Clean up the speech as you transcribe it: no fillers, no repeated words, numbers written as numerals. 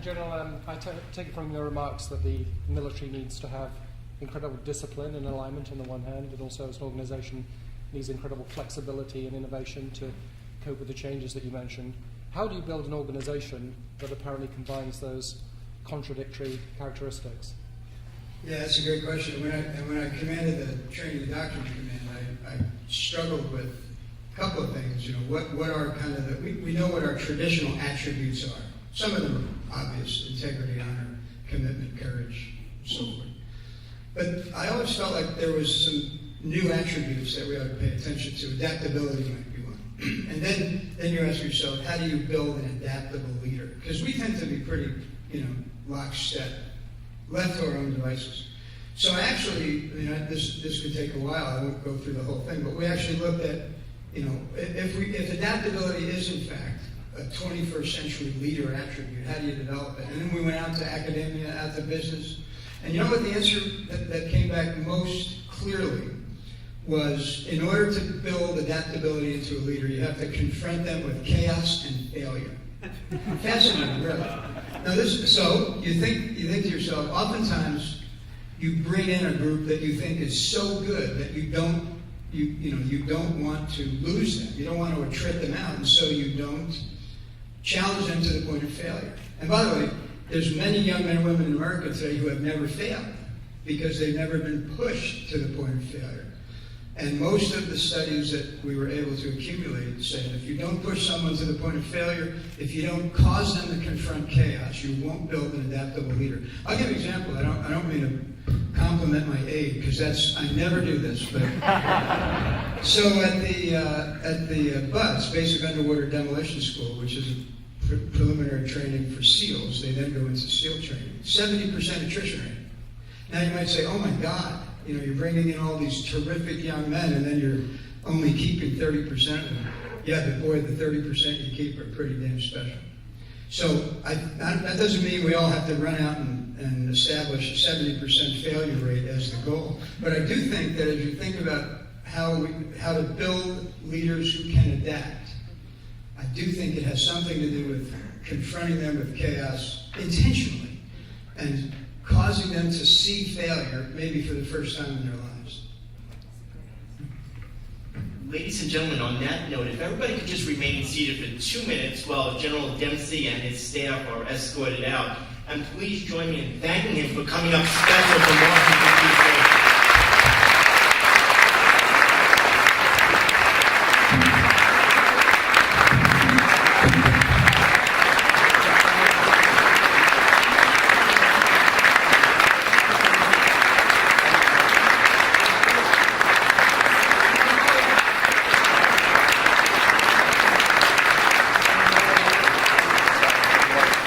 General, I take it from your remarks that the military needs to have incredible discipline and alignment on the one hand, but also as an organization needs incredible flexibility and innovation to cope with the changes that you mentioned. How do you build an organization that apparently combines those contradictory characteristics? Yeah, that's a great question. When I commanded the training and doctrine command, I struggled with a couple of things. You know, what are kind of we know what our traditional attributes are. Some of them are obvious: integrity, honor, commitment, courage, and so forth. But I always felt like there was some new attributes that we ought to pay attention to. Adaptability might be one. And then you ask yourself, how do you build an adaptable leader? Because we tend to be pretty, lockstep, left to our own devices. So actually, this could take a while. I won't go through the whole thing, but we actually looked at, if adaptability is in fact a 21st century leader attribute, how do you develop it? And then we went out to academia, out to business. And you know what the answer that came back most clearly was, in order to build adaptability into a leader, you have to confront them with chaos and failure. Fascinating, really. Now so you think to yourself, oftentimes you bring in a group that you think is so good that you don't want to lose them. You don't want to attrit them out, and so you don't challenge them to the point of failure. And by the way, there's many young men and women in America today who have never failed because they've never been pushed to the point of failure. And most of the studies that we were able to accumulate say that if you don't push someone to the point of failure, if you don't cause them to confront chaos, you won't build an adaptable leader. I'll give you an example. I don't mean to compliment my aide, because I never do this. But so at the BUDS, Basic Underwater Demolition School, which is a preliminary training for SEALs, they then go into SEAL training. 70% attrition rate. Now you might say, oh my God, you're bringing in all these terrific young men, and then you're only keeping 30% of them. Yeah, but boy, the 30% you keep are pretty damn special. So that doesn't mean we all have to run out and establish a 70% failure rate as the goal. But I do think that as you think about how to build leaders who can adapt, I do think it has something to do with confronting them with chaos intentionally and causing them to see failure maybe for the first time in their lives. Ladies and gentlemen, on that note, if everybody could just remain seated for 2 minutes while General Dempsey and his staff are escorted out, and please join me in thanking him for coming up special from Washington, D.C.